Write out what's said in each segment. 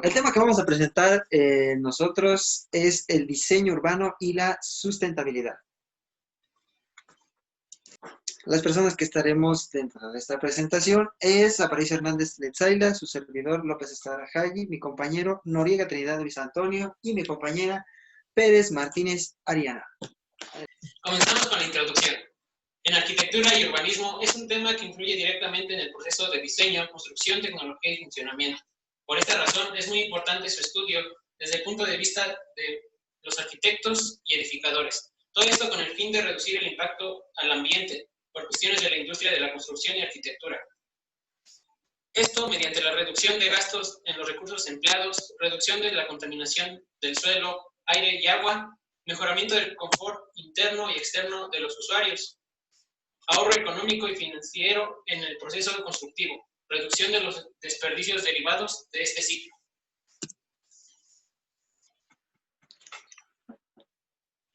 El tema que vamos a presentar nosotros es el diseño urbano y la sustentabilidad. Las personas que estaremos dentro de esta presentación es Aparicio Hernández Letzaila, su servidor López Estrada Jaggi, mi compañero Noriega Trinidad Luis Antonio y mi compañera Pérez Martínez Ariana. Comenzamos con la introducción. En arquitectura y urbanismo es un tema que influye directamente en el proceso de diseño, construcción, tecnología y funcionamiento. Por esta razón es muy importante su estudio desde el punto de vista de los arquitectos y edificadores. Todo esto con el fin de reducir el impacto al ambiente por cuestiones de la industria de la construcción y arquitectura. Esto mediante la reducción de gastos en los recursos empleados, reducción de la contaminación del suelo, aire y agua, mejoramiento del confort interno y externo de los usuarios, ahorro económico y financiero en el proceso constructivo, reducción de los desperdicios derivados de este ciclo.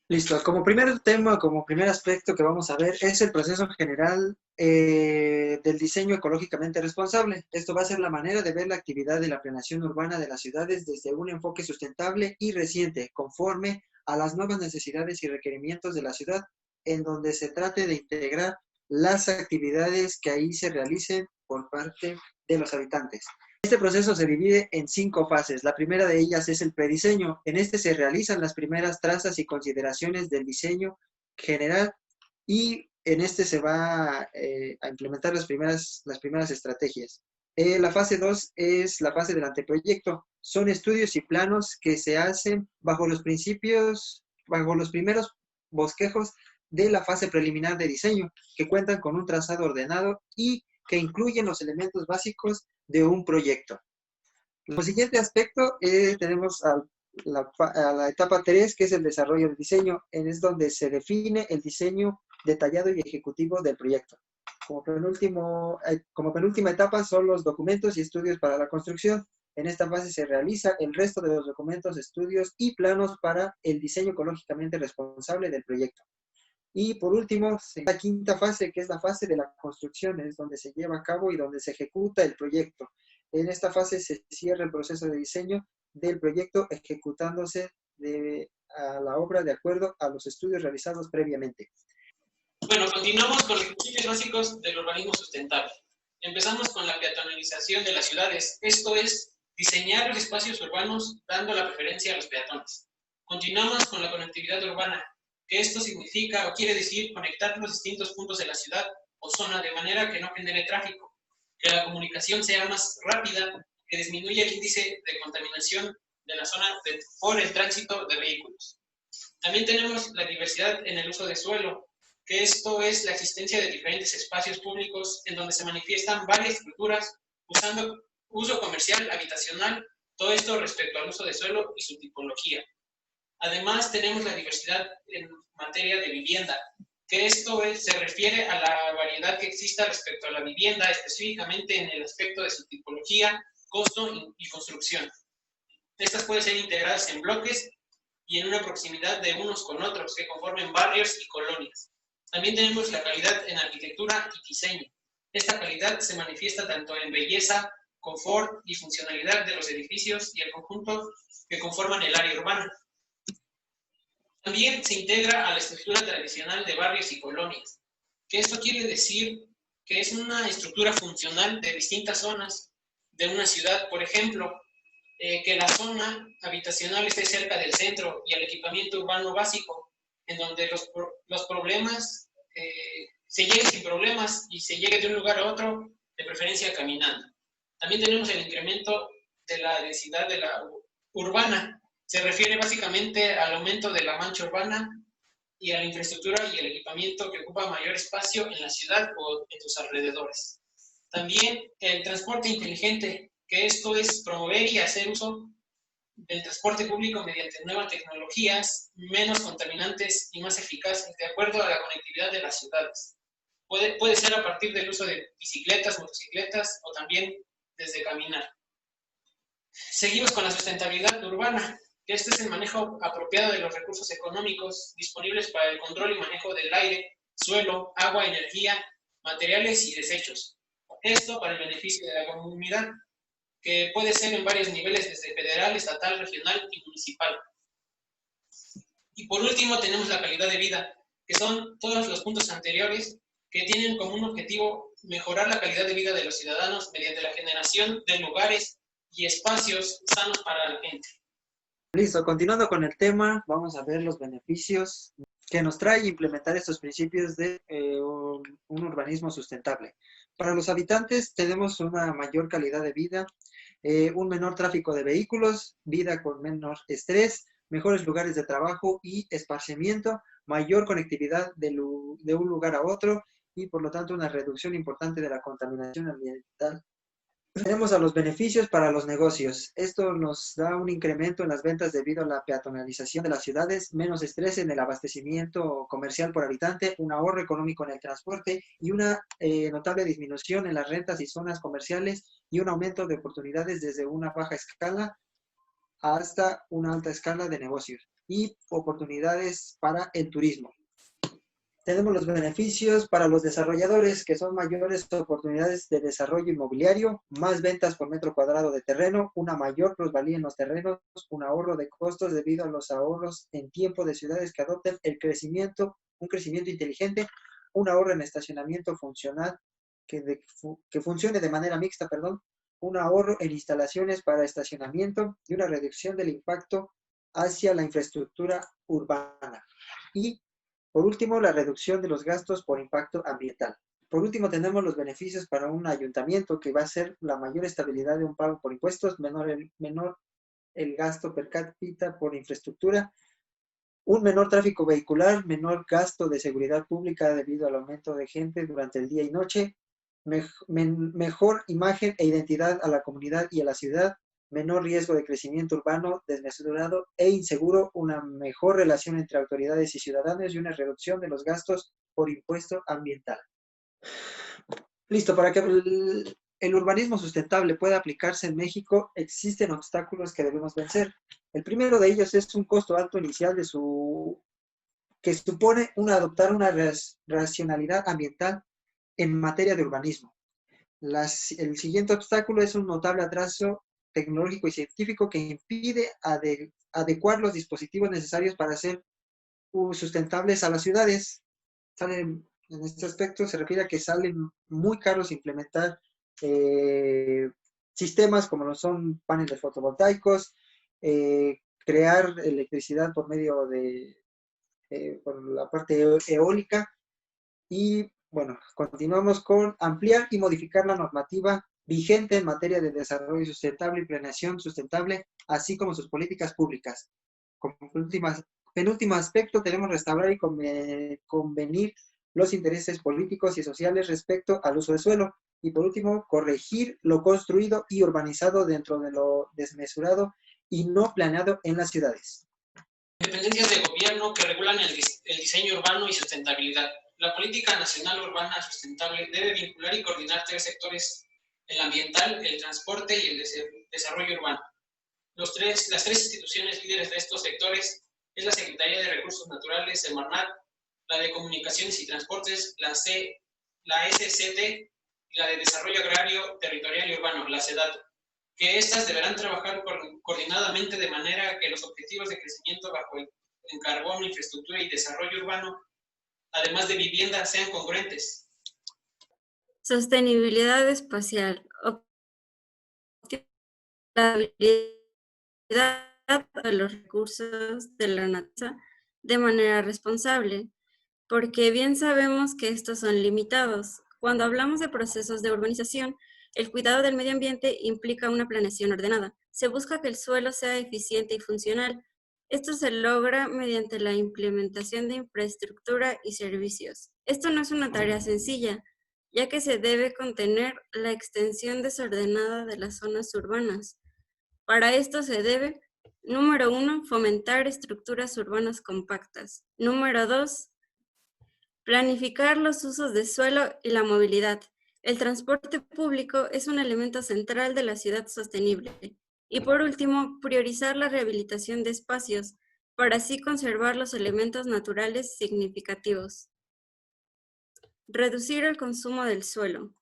Listo, como primer tema, como primer aspecto que vamos a ver es el proceso general del diseño ecológicamente responsable. Esto va a ser la manera de ver la actividad de la planeación urbana de las ciudades desde un enfoque sustentable y reciente, conforme a las nuevas necesidades y requerimientos de la ciudad, en donde se trate de integrar las actividades que ahí se realicen por parte de los habitantes. Este proceso se divide en 5 fases. La primera de ellas es el prediseño. En este se realizan las primeras trazas y consideraciones del diseño general y en este se va a implementar las primeras estrategias. La fase 2 es la fase del anteproyecto. Son estudios y planos que se hacen bajo los primeros bosquejos de la fase preliminar de diseño, que cuentan con un trazado ordenado y que incluyen los elementos básicos de un proyecto. Como siguiente aspecto, tenemos a la etapa 3, que es el desarrollo del diseño, es donde se define el diseño detallado y ejecutivo del proyecto. Como penúltima etapa son los documentos y estudios para la construcción. En esta fase se realiza el resto de los documentos, estudios y planos para el diseño ecológicamente responsable del proyecto. Y por último, la quinta fase, que es la fase de la construcción, es donde se lleva a cabo y donde se ejecuta el proyecto. En esta fase se cierra el proceso de diseño del proyecto, ejecutándose a la obra de acuerdo a los estudios realizados previamente. Bueno, continuamos con los principios básicos del urbanismo sustentable. Empezamos con la peatonalización de las ciudades, esto es, diseñar los espacios urbanos dando la preferencia a los peatones. Continuamos con la conectividad urbana, que esto significa o quiere decir conectar los distintos puntos de la ciudad o zona de manera que no genere tráfico, que la comunicación sea más rápida, que disminuya el índice de contaminación de la zona por el tránsito de vehículos. También tenemos la diversidad en el uso de suelo, que esto es la existencia de diferentes espacios públicos en donde se manifiestan varias estructuras usando uso comercial, habitacional, todo esto respecto al uso de suelo y su tipología. Además, tenemos la diversidad en materia de vivienda, que esto se refiere a la variedad que exista respecto a la vivienda, específicamente en el aspecto de su tipología, costo y construcción. Estas pueden ser integradas en bloques y en una proximidad de unos con otros, que conformen barrios y colonias. También tenemos la calidad en arquitectura y diseño. Esta calidad se manifiesta tanto en belleza, confort y funcionalidad de los edificios y el conjunto que conforman el área urbana. También se integra a la estructura tradicional de barrios y colonias, que esto quiere decir que es una estructura funcional de distintas zonas de una ciudad. Por ejemplo, que la zona habitacional esté cerca del centro y el equipamiento urbano básico, en donde los problemas se llegue sin problemas y se llegue de un lugar a otro, de preferencia caminando. También tenemos el incremento de la densidad de la urbana. Se refiere básicamente al aumento de la mancha urbana y a la infraestructura y el equipamiento que ocupa mayor espacio en la ciudad o en sus alrededores. También el transporte inteligente, que esto es promover y hacer uso del transporte público mediante nuevas tecnologías, menos contaminantes y más eficaces, de acuerdo a la conectividad de las ciudades. Puede ser a partir del uso de bicicletas, motocicletas o también desde caminar. Seguimos con la sustentabilidad urbana, que este es el manejo apropiado de los recursos económicos disponibles para el control y manejo del aire, suelo, agua, energía, materiales y desechos. Esto para el beneficio de la comunidad, que puede ser en varios niveles, desde federal, estatal, regional y municipal. Y por último tenemos la calidad de vida, que son todos los puntos anteriores que tienen como un objetivo mejorar la calidad de vida de los ciudadanos mediante la generación de lugares y espacios sanos para la gente. Listo, continuando con el tema, vamos a ver los beneficios que nos trae implementar estos principios de un urbanismo sustentable. Para los habitantes tenemos una mayor calidad de vida, un menor tráfico de vehículos, vida con menor estrés, mejores lugares de trabajo y esparcimiento, mayor conectividad de un lugar a otro y por lo tanto una reducción importante de la contaminación ambiental. Tenemos a los beneficios para los negocios. Esto nos da un incremento en las ventas debido a la peatonalización de las ciudades, menos estrés en el abastecimiento comercial por habitante, un ahorro económico en el transporte y una notable disminución en las rentas y zonas comerciales y un aumento de oportunidades desde una baja escala hasta una alta escala de negocios y oportunidades para el turismo. Tenemos los beneficios para los desarrolladores, que son mayores oportunidades de desarrollo inmobiliario, más ventas por metro cuadrado de terreno, una mayor plusvalía en los terrenos, un ahorro de costos debido a los ahorros en tiempo de ciudades que adopten un crecimiento inteligente, un ahorro en estacionamiento funcional, que funcione de manera mixta, un ahorro en instalaciones para estacionamiento y una reducción del impacto hacia la infraestructura urbana. Y por último, la reducción de los gastos por impacto ambiental. Por último, tenemos los beneficios para un ayuntamiento, que va a ser la mayor estabilidad de un pago por impuestos, menor el gasto per cápita por infraestructura, un menor tráfico vehicular, menor gasto de seguridad pública debido al aumento de gente durante el día y noche, mejor imagen e identidad a la comunidad y a la ciudad, menor riesgo de crecimiento urbano desmesurado e inseguro, una mejor relación entre autoridades y ciudadanos y una reducción de los gastos por impuesto ambiental. Listo, para que el urbanismo sustentable pueda aplicarse en México, existen obstáculos que debemos vencer. El primero de ellos es un costo alto inicial que supone adoptar una racionalidad ambiental en materia de urbanismo. El siguiente obstáculo es un notable atraso tecnológico y científico que impide adecuar los dispositivos necesarios para hacer sustentables a las ciudades. En este aspecto se refiere a que salen muy caros implementar sistemas como lo son paneles fotovoltaicos, crear electricidad por medio de por la parte eólica y bueno, continuamos con ampliar y modificar la normativa vigente en materia de desarrollo sustentable y planeación sustentable, así como sus políticas públicas. Como penúltimo aspecto, tenemos restaurar y convenir los intereses políticos y sociales respecto al uso del suelo. Y por último, corregir lo construido y urbanizado dentro de lo desmesurado y no planeado en las ciudades. Dependencias de gobierno que regulan el diseño urbano y sustentabilidad. La Política Nacional Urbana Sustentable debe vincular y coordinar tres sectores: el ambiental, el transporte y el desarrollo urbano. Las tres instituciones líderes de estos sectores es la Secretaría de Recursos Naturales, Semarnat, la de Comunicaciones y Transportes, la SCT, y la de Desarrollo Agrario, Territorial y Urbano, la SEDATU, que éstas deberán trabajar coordinadamente de manera que los objetivos de crecimiento bajo en carbono, infraestructura y desarrollo urbano, además de vivienda, sean congruentes. Sostenibilidad espacial. La habilidad de los recursos de la naturaleza de manera responsable, porque bien sabemos que estos son limitados. Cuando hablamos de procesos de urbanización, el cuidado del medio ambiente implica una planeación ordenada. Se busca que el suelo sea eficiente y funcional. Esto se logra mediante la implementación de infraestructura y servicios. Esto no es una tarea sencilla, ya que se debe contener la extensión desordenada de las zonas urbanas. Para esto se debe, número 1, fomentar estructuras urbanas compactas. Número 2, planificar los usos de suelo y la movilidad. El transporte público es un elemento central de la ciudad sostenible. Y por último, priorizar la rehabilitación de espacios para así conservar los elementos naturales significativos. Reducir el consumo del suelo.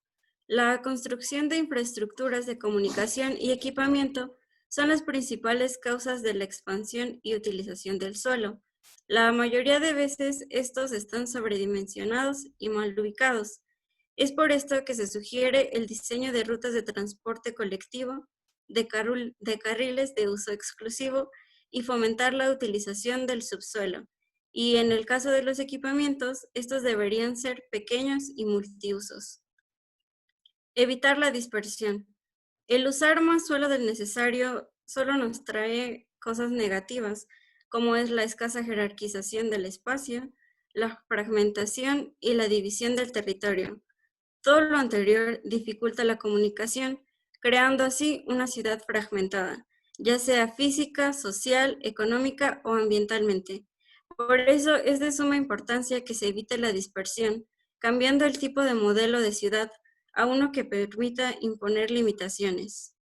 La construcción de infraestructuras de comunicación y equipamiento son las principales causas de la expansión y utilización del suelo. La mayoría de veces estos están sobredimensionados y mal ubicados. Es por esto que se sugiere el diseño de rutas de transporte colectivo, de carriles de uso exclusivo y fomentar la utilización del subsuelo. Y en el caso de los equipamientos, estos deberían ser pequeños y multiusos. Evitar la dispersión. El usar más suelo del necesario solo nos trae cosas negativas, como es la escasa jerarquización del espacio, la fragmentación y la división del territorio. Todo lo anterior dificulta la comunicación, creando así una ciudad fragmentada, ya sea física, social, económica o ambientalmente. Por eso es de suma importancia que se evite la dispersión, cambiando el tipo de modelo de ciudad a uno que permita imponer limitaciones.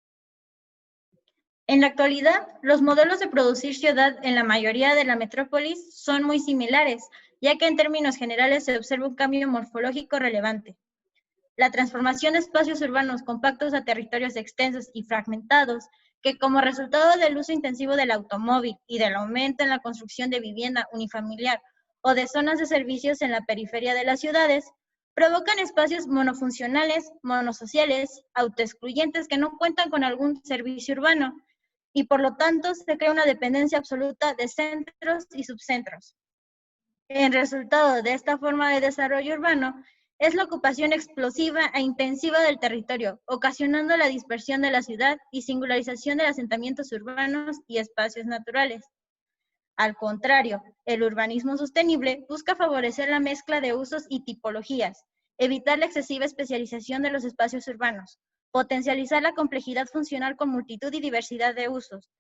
En la actualidad, los modelos de producir ciudad en la mayoría de la metrópolis son muy similares, ya que en términos generales se observa un cambio morfológico relevante. La transformación de espacios urbanos compactos a territorios extensos y fragmentados, que como resultado del uso intensivo del automóvil y del aumento en la construcción de vivienda unifamiliar o de zonas de servicios en la periferia de las ciudades, provocan espacios monofuncionales, monosociales, autoexcluyentes que no cuentan con algún servicio urbano, y por lo tanto se crea una dependencia absoluta de centros y subcentros. El resultado de esta forma de desarrollo urbano es la ocupación explosiva e intensiva del territorio, ocasionando la dispersión de la ciudad y singularización de asentamientos urbanos y espacios naturales. Al contrario, el urbanismo sostenible busca favorecer la mezcla de usos y tipologías, evitar la excesiva especialización de los espacios urbanos, potencializar la complejidad funcional con multitud y diversidad de usos,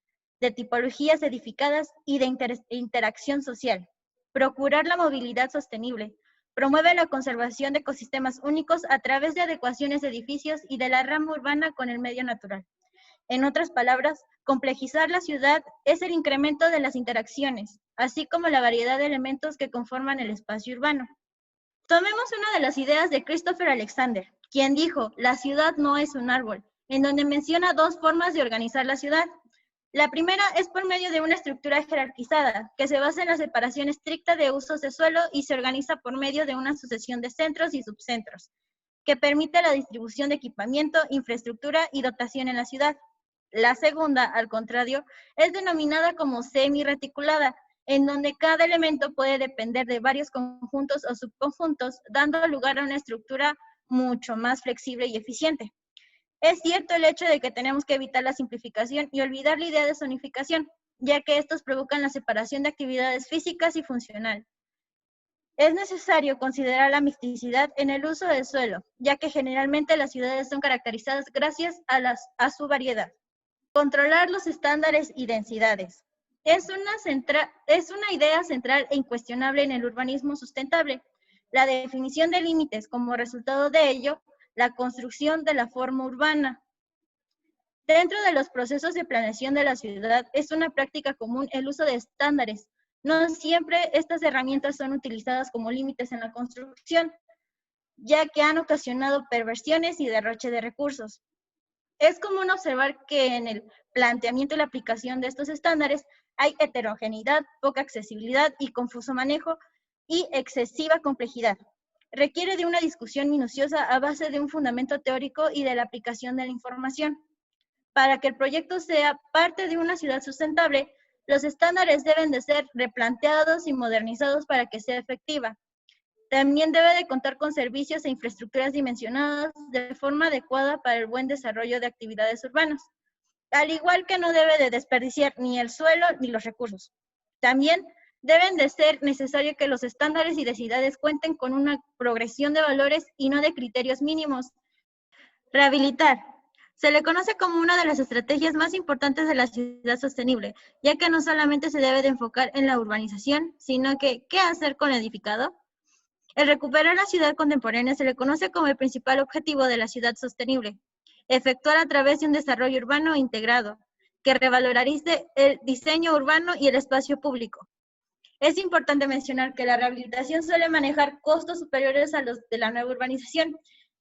de tipologías edificadas y de interacción social, procurar la movilidad sostenible, promueve la conservación de ecosistemas únicos a través de adecuaciones de edificios y de la rama urbana con el medio natural. En otras palabras, complejizar la ciudad es el incremento de las interacciones, así como la variedad de elementos que conforman el espacio urbano. Tomemos una de las ideas de Christopher Alexander, quien dijo, la ciudad no es un árbol, en donde menciona dos formas de organizar la ciudad. La primera es por medio de una estructura jerarquizada, que se basa en la separación estricta de usos de suelo y se organiza por medio de una sucesión de centros y subcentros, que permite la distribución de equipamiento, infraestructura y dotación en la ciudad. La segunda, al contrario, es denominada como semi-reticulada, en donde cada elemento puede depender de varios conjuntos o subconjuntos, dando lugar a una estructura mucho más flexible y eficiente. Es cierto el hecho de que tenemos que evitar la simplificación y olvidar la idea de zonificación, ya que estos provocan la separación de actividades físicas y funcional. Es necesario considerar la mixticidad en el uso del suelo, ya que generalmente las ciudades son caracterizadas gracias a su variedad. Controlar los estándares y densidades. Es una idea central e incuestionable en el urbanismo sustentable. La definición de límites, como resultado de ello, la construcción de la forma urbana. Dentro de los procesos de planeación de la ciudad, es una práctica común el uso de estándares. No siempre estas herramientas son utilizadas como límites en la construcción, ya que han ocasionado perversiones y derroche de recursos. Es común observar que en el planteamiento y la aplicación de estos estándares hay heterogeneidad, poca accesibilidad y confuso manejo y excesiva complejidad. Requiere de una discusión minuciosa a base de un fundamento teórico y de la aplicación de la información. Para que el proyecto sea parte de una ciudad sustentable, los estándares deben de ser replanteados y modernizados para que sea efectiva. También debe de contar con servicios e infraestructuras dimensionadas de forma adecuada para el buen desarrollo de actividades urbanas, al igual que no debe de desperdiciar ni el suelo ni los recursos. También deben de ser necesario que los estándares y densidades cuenten con una progresión de valores y no de criterios mínimos. Rehabilitar. Se le conoce como una de las estrategias más importantes de la ciudad sostenible, ya que no solamente se debe de enfocar en la urbanización, sino que, ¿qué hacer con el edificado? El recuperar la ciudad contemporánea se le conoce como el principal objetivo de la ciudad sostenible, efectuar a través de un desarrollo urbano integrado, que revalorice el diseño urbano y el espacio público. Es importante mencionar que la rehabilitación suele manejar costos superiores a los de la nueva urbanización,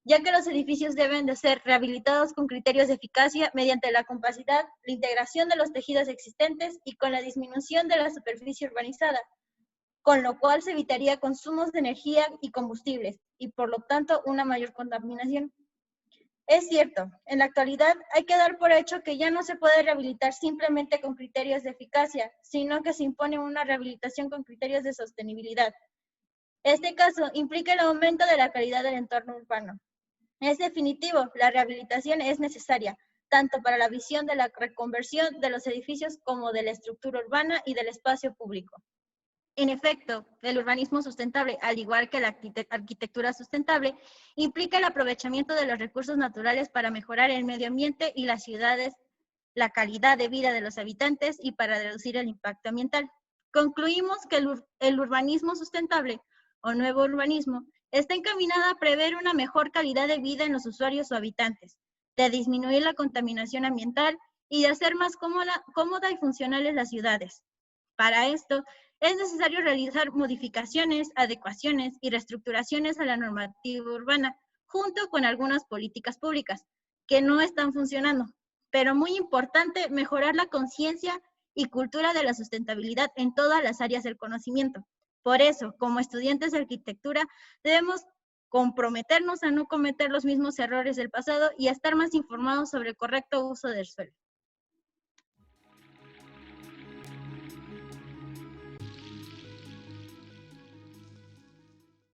ya que los edificios deben de ser rehabilitados con criterios de eficacia mediante la capacidad, la integración de los tejidos existentes y con la disminución de la superficie urbanizada, con lo cual se evitaría consumos de energía y combustibles y por lo tanto una mayor contaminación. Es cierto, en la actualidad hay que dar por hecho que ya no se puede rehabilitar simplemente con criterios de eficacia, sino que se impone una rehabilitación con criterios de sostenibilidad. Este caso implica el aumento de la calidad del entorno urbano. Es definitivo, la rehabilitación es necesaria, tanto para la visión de la reconversión de los edificios como de la estructura urbana y del espacio público. En efecto, el urbanismo sustentable, al igual que la arquitectura sustentable, implica el aprovechamiento de los recursos naturales para mejorar el medio ambiente y las ciudades, la calidad de vida de los habitantes y para reducir el impacto ambiental. Concluimos que el urbanismo sustentable o nuevo urbanismo está encaminado a prever una mejor calidad de vida en los usuarios o habitantes, de disminuir la contaminación ambiental y de hacer más cómoda y funcionales las ciudades. Para esto, es necesario realizar modificaciones, adecuaciones y reestructuraciones a la normativa urbana, junto con algunas políticas públicas que no están funcionando. Pero muy importante, mejorar la conciencia y cultura de la sustentabilidad en todas las áreas del conocimiento. Por eso, como estudiantes de arquitectura, debemos comprometernos a no cometer los mismos errores del pasado y a estar más informados sobre el correcto uso del suelo.